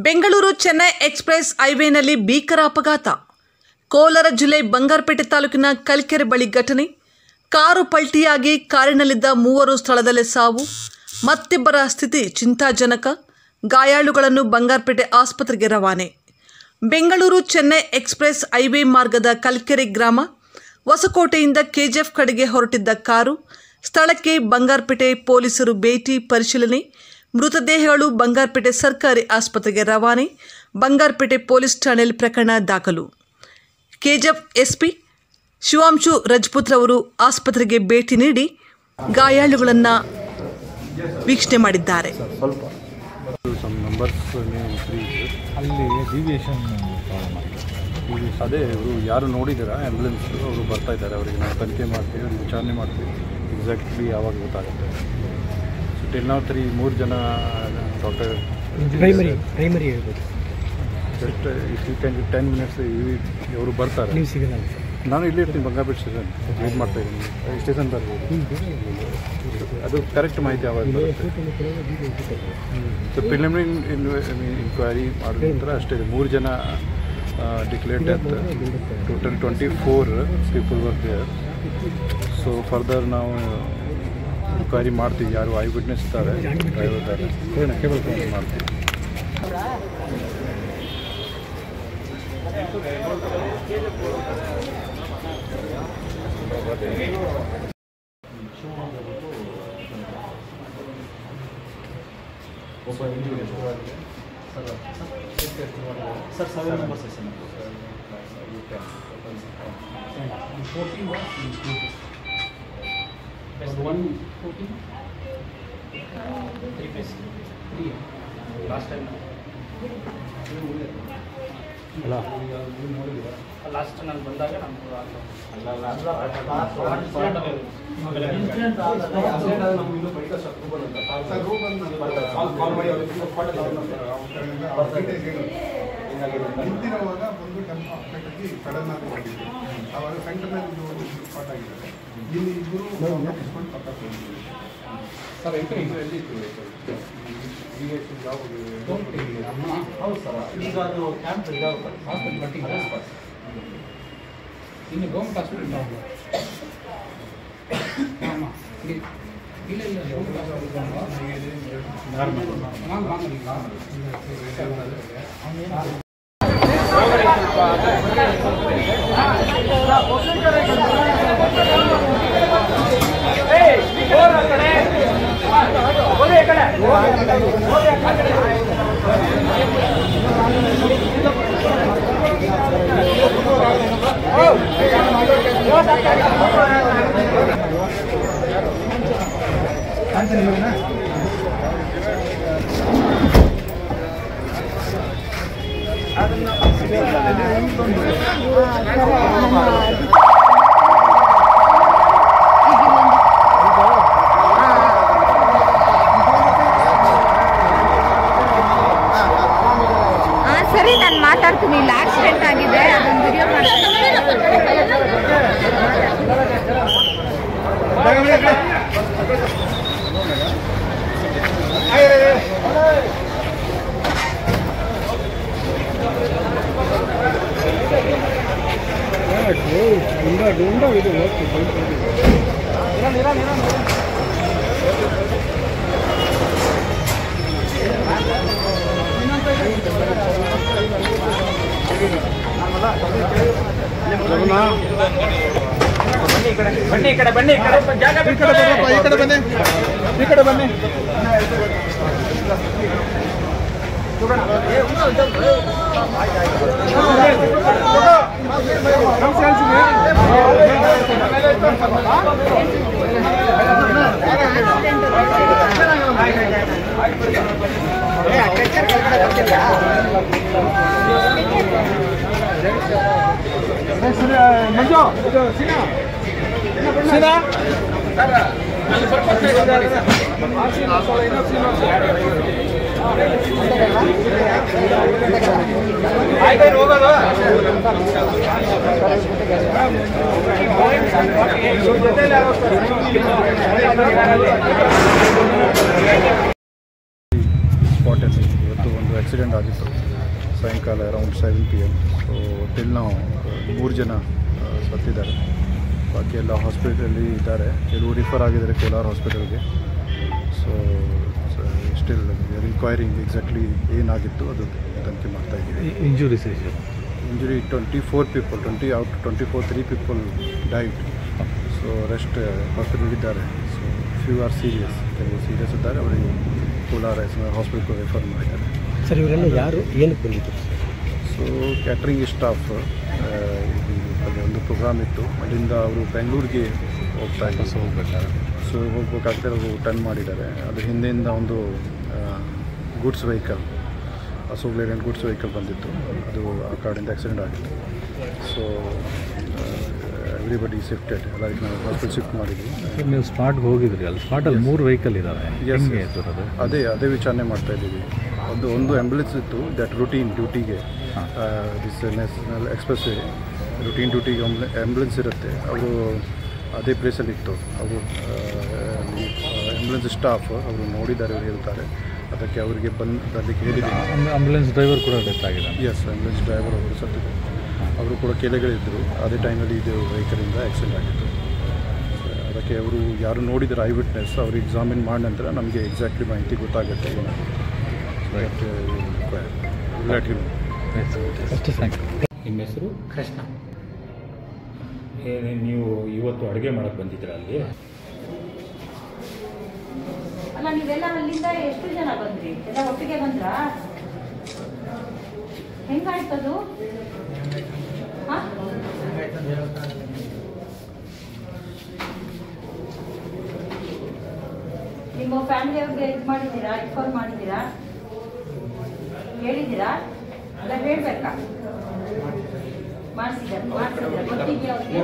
Bengaluru Chennai express ಹೈವೇನಲ್ಲಿ ಭೀಕರ ಅಪಘಾತ. ಕೋಲಾರ ಜಿಲ್ಲೆ ಬಂಗಾರಪೇಟೆ ತಾಲೂಕಿನ ಕಲ್ಕೆರೆ ಬಳಿ ಘಟನೆ. ಕಾರು ಪಲ್ಟಿಯಾಗಿ ಕಾರಿನಲ್ಲಿದ್ದ 3 ಸ್ಥಳದಲ್ಲೇ ಸಾವು. ಮತ್ತಿಬ್ಬರ ಸ್ಥಿತಿ ಚಿಂತಾಜನಕ. ಗಾಯಾಳುಗಳನ್ನು ಬಂಗಾರಪೇಟೆ ಆಸ್ಪತ್ರೆಗೆ ರವಾನೆ. ಬೆಂಗಳೂರು ಚೆನ್ನೈ ಎಕ್ಸ್‌ಪ್ರೆಸ್ ಹೈವೇ ಮಾರ್ಗದ ಕಲ್ಕೆರೆ ಗ್ರಾಮ ಹೊಸಕೋಟೆಯಿಂದ ಕೆಜಿಎಫ್ ಕಡೆಗೆ ಹೊರಟಿದ್ದ ಕಾರು ಸ್ಥಳಕ್ಕೆ ಬಂಗಾರಪೇಟೆ ಪೊಲೀಸರು ಭೇಟಿ ಪರಿಶೀಲನೆ. ಮೃತದೇಹಗಳು ಬಂಗಾರಪೇಟೆ ಸರ್ಕಾರಿ ಆಸ್ಪತ್ರೆಗೆ ರವಾನೆ. ಬಂಗಾರಪೇಟೆ ಪೊಲೀಸ್ ಠಾಣೆಯಲ್ಲಿ ಪ್ರಕರಣ ದಾಖಲು. ಕೆಜಿಎಫ್ ಎಸ್ಪಿ ಶಿವಾಂಶು ರಜಪೂತ್ ರವರು ಆಸ್ಪತ್ರೆಗೆ ಭೇಟಿ ನೀಡಿ ಗಾಯಾಳುಗಳನ್ನು ವೀಕ್ಷಣೆ ಮಾಡಿದ್ದಾರೆ. ಅದೇ ಇವರು ಯಾರು ನೋಡಿದಾರ ಆ್ಯಂಬುಲೆನ್ಸ್ ಅವರು ಬರ್ತಾ ಇದ್ದಾರೆ, ಅವರಿಗೆ ನಾವು ತನಿಖೆ ಮಾಡ್ತೀವಿ, ಅವ್ರಿಗೆ ವಿಚಾರಣೆ ಮಾಡ್ತೀವಿ, ಎಕ್ಸಾಕ್ಟ್ಲಿ ಯಾವಾಗ ಗೊತ್ತಾಗುತ್ತೆ. ಸೊ ಟಿಲ್ ನಾವು 3 ಜನ ಡಾಕ್ಟರ್ ಪ್ರೈಮರಿ ಹೇಳ್ಬೋದು. Just if you can 10 minutes ಇವರು ಬರ್ತಾರೆ. ನೀವು ಸಿಗಲ್ಲ ಸರ್? ನಾನು ಇಲ್ಲಿ ಇರ್ತೀನಿ, ಬಂಗಾರಪೇಟೆ ಸ್ಟೇಷನ್ ವೇಟ್ ಮಾಡ್ತಾ ಇದ್ದೀನಿ. ಸ್ಟೇಷನ್ ಬರ್ಬೋದು, ಅದು ಕರೆಕ್ಟ್ ಮಾಹಿತಿ ಯಾವಾಗ ಬರುತ್ತೆ. ಸೊ ಪ್ರಿಲಿಮಿನರಿ ಇನ್ಕ್ವೈರಿ ಮಾಡಿದ ನಂತರ ಅಷ್ಟೇ. 3 ಜನ declared death, total 24 people were there. So further ನಾವು ಇನ್ಕ್ವೈರಿ ಮಾಡ್ತೀವಿ, ಯಾರು ಐ ವಿಟ್ನೆಸ್ ಇದ್ದಾರೆ ಡ್ರೈವರ್ ಇದ್ದಾರೆ ಕೇಬಲ್ ಮಾಡ್ತೀವಿ. Sir 7 number section 14 114 3 last time ಅಲ್ಲ ಲಾಸ್ಟ್ ನಾನು ಬಂದಾಗ ನಮ್ಗೆ ನಿಂತಿರುವಾಗ ಬಂದು ಟೆಂಪೋ ಅಪ್ಡೇಟಾಗಿ ಸಡನ್ ಆಗಿ ಮಾಡಿದ್ರು. ಆವಾಗ ಸೆಂಟರ್ನಲ್ಲಿ ಒಂದು ಸ್ಪಾಟ್ ಆಗಿದ್ದಾರೆ. ಇಲ್ಲಿ ಇಬ್ಬರು ಇಸ್ಕೊಂಡು ಪಕ್ಕ ಹೋಗಿದ್ದೀವಿ ಸರ್. ಎಲ್ಲಿ ಇತ್ತು ಹೌದು ಸರ್. ಈಗ ಅದು ಕ್ಯಾಂಪ್ ಇದಾಗುತ್ತೆ ಹಾಸ್ಪಿಟಲ್ ಮಟ್ಟಿಗೆ ಇನ್ನು ಗೌರ್ಮೆಂಟ್ ಹಾಸ್ಪಿಟಲ್ ಇಲ್ಲ ಇಲ್ಲ ಸರಿ, ನಾನು ಮಾತಾಡ್ತೀನಿ. ಇಲ್ಲಿ ಆಕ್ಸಿಡೆಂಟ್ ಆಗಿದೆ, ಅದೊಂದು ವಿಡಿಯೋ ಮಾಡ್ತೀನಿ. ಬನ್ನಿ ಈ ಕಡೆ ಬನ್ನಿ, ಜಾಗ ಈ ಕಡೆ ಬನ್ನಿ, ಈ ಕಡೆ ಬನ್ನಿ. ಮಂಜು ಸೀನಾ ಹೋಗೋದು ಸ್ಪಾಟಲ್ಲಿ ಇವತ್ತು ಒಂದು ಆಕ್ಸಿಡೆಂಟ್ ಆಗಿತ್ತು ಸಾಯಂಕಾಲ ಅರೌಂಡ್ 7 PM. ಸೊ ಟಿಲ್ ನಾವು 3 ಜನ ಸತ್ತಿದ್ದಾರೆ. ಬಾಕಿ ಎಲ್ಲ ಹಾಸ್ಪಿಟಲಲ್ಲಿ ಇದ್ದಾರೆ. ಕೆಲವು ರಿಫರ್ ಆಗಿದ್ದಾರೆ ಕೋಲಾರ ಹಾಸ್ಪಿಟಲ್ಗೆ. ಸೊ ಸ್ಟಿಲ್ ರಿಕ್ವೈರಿಂಗ್ ಎಕ್ಸಾಕ್ಟ್ಲಿ ಏನಾಗಿತ್ತು ಅದು ತನಿಖೆ ಮಾಡ್ತಾ ಇದ್ದೀವಿ. Injury 24 people, 20 out of 24, 3 people died. So rest hospital ಇದ್ದಾರೆ. ಸೊ ಫ್ಯೂ ಆರ್ ಸೀರಿಯಸ್, ಕೆಲವು ಸೀರಿಯಸ್ ಇದ್ದಾರೆ. ಅವರಿಗೆ ಕೋಲಾರ ಹಾಸ್ಪಿಟಲ್ಗೆ ರೆಫರ್ ಮಾಡಿದ್ದಾರೆ. ಸರ್ ಇವರೆಲ್ಲ ಯಾರು ಏನಕ್ಕೆ ಬಂದಿದ್ರು? ಸೊ ಕ್ಯಾಟ್ರಿಂಗ್ ಸ್ಟಾಫ್ ಒಂದು ಪ್ರೋಗ್ರಾಮ್ ಇತ್ತು. ಅಲ್ಲಿಂದ ಅವರು ಬೆಂಗಳೂರಿಗೆ ಹೋಗ್ತಾ ಇದ್ದಾರೆ. ಸೊ ಹೋಗ್ಬೇಕಾಗ್ತಾರೆ. ಅವರು ಟರ್ನ್ ಮಾಡಿದ್ದಾರೆ. ಅದ್ರ ಹಿಂದೆಯಿಂದ ಒಂದು goods vehicle, Ashok Leyland goods vehicle ಬಂದಿತ್ತು. ಅದು ಆ ಕಾಡಿಂದ ಆಕ್ಸಿಡೆಂಟ್ ಆಗಿತ್ತು. ಸೊ ಎವ್ರಿಬಡಿ ಶಿಫ್ಟೆಡ್, ಲೈಕ್ ನಾವು ಹಾಸ್ಪಿಟಲ್ ಶಿಫ್ಟ್ ಮಾಡಿದ್ವಿ. ನೀವು ಸ್ಪಾಟ್ಗೆ ಹೋಗಿದ್ರಿ, ಅಲ್ಲಿ ಸ್ಪಾಟಲ್ಲಿ 3 ವೆಹಿಕಲ್ ಇದ್ದಾವೆ. ಅದೇ ವಿಚಾರಣೆ ಮಾಡ್ತಾ ಇದ್ದೀವಿ. ಒಂದು ಆ್ಯಂಬುಲೆನ್ಸ್ ಇತ್ತು, ದಟ್ ರೂಟೀನ್ ಡ್ಯೂಟಿಗೆ, this national express way routine ಡ್ಯೂಟಿಗೆ ಆ್ಯಂಬುಲೆನ್ಸ್ ಇರುತ್ತೆ. ಅವರು ಅದೇ ಪ್ಲೇಸಲ್ಲಿ ಇತ್ತು. ಅವರು ಆ್ಯಂಬುಲೆನ್ಸ್ ಸ್ಟಾಫ್ ಅವರು ನೋಡಿದ್ದಾರೆ, ಅವರು ಹೇಳ್ತಾರೆ. ಅದಕ್ಕೆ ಅವರಿಗೆ ಬರಲಿಕ್ಕೆ ಹೇಳಿದ್ದೀನಿ. ಆಂಬುಲೆನ್ಸ್ ಡ್ರೈವರ್ ಕೂಡ ಡೆತ್ ಆಗಿದೆ. ಎಸ್, ಆಂಬುಲೆನ್ಸ್ ಡ್ರೈವರ್ ಅವರು ಸತ್ತಿದ್ರು. ಅವರು ಕೂಡ ಕೆಳಗಳಿದ್ದರು. ಅದೇ ಟೈಮಲ್ಲಿ ಇದು ವೆಹಿಕಲಿಂದ ಆಕ್ಸಿಡೆಂಟ್ ಆಗಿತ್ತು. ಅದಕ್ಕೆ ಅವರು ಯಾರು ನೋಡಿದ್ದಾರೆ ಐ ವಿಟ್ನೆಸ್, ಅವರು ಎಕ್ಸಾಮಿನ್ ಮಾಡಿದ ನಂತರ ನಮಗೆ ಎಕ್ಸಾಕ್ಟ್ಲಿ ಮಾಹಿತಿ ಗೊತ್ತಾಗುತ್ತೆ. ನಿಮ್ಮ ಹೆಸರು? ಕೃಷ್ಣ. ನೀವು ಇವತ್ತು ಅಡುಗೆ ಮಾಡಕ್ಕೆ ಬಂದಿದ್ದೀರಾ ಅಲ್ಲಿ? ಅಲ್ಲ, ನೀವೆಲ್ಲ ಅಲ್ಲಿಂದ ಎಷ್ಟು ಜನ ಬಂದ್ರಿ? ಎಲ್ಲ ಒಟ್ಟಿಗೆ ಬಂದ್ರಾ? ಹೆಂಗಾಯ್ತದು? ನಿಮ್ಮ ಫ್ಯಾಮಿಲಿಯವ್ರಿಗೆ ಇದು ಮಾಡಿದ್ದೀರಾ? ಇನ್ಫಾರ್ಮ್ ಮಾಡಿದ್ದೀರಾ? ಹೇಳಿದ್ದೀರಾ? ಅಲ್ಲ ಹೇಳ್ಬೇಕಾ? ಮಾಡಿಸಿದ್ದೀರಾ? ಗೊತ್ತಿದೆಯಾ ಅವ್ರಿಗೆ?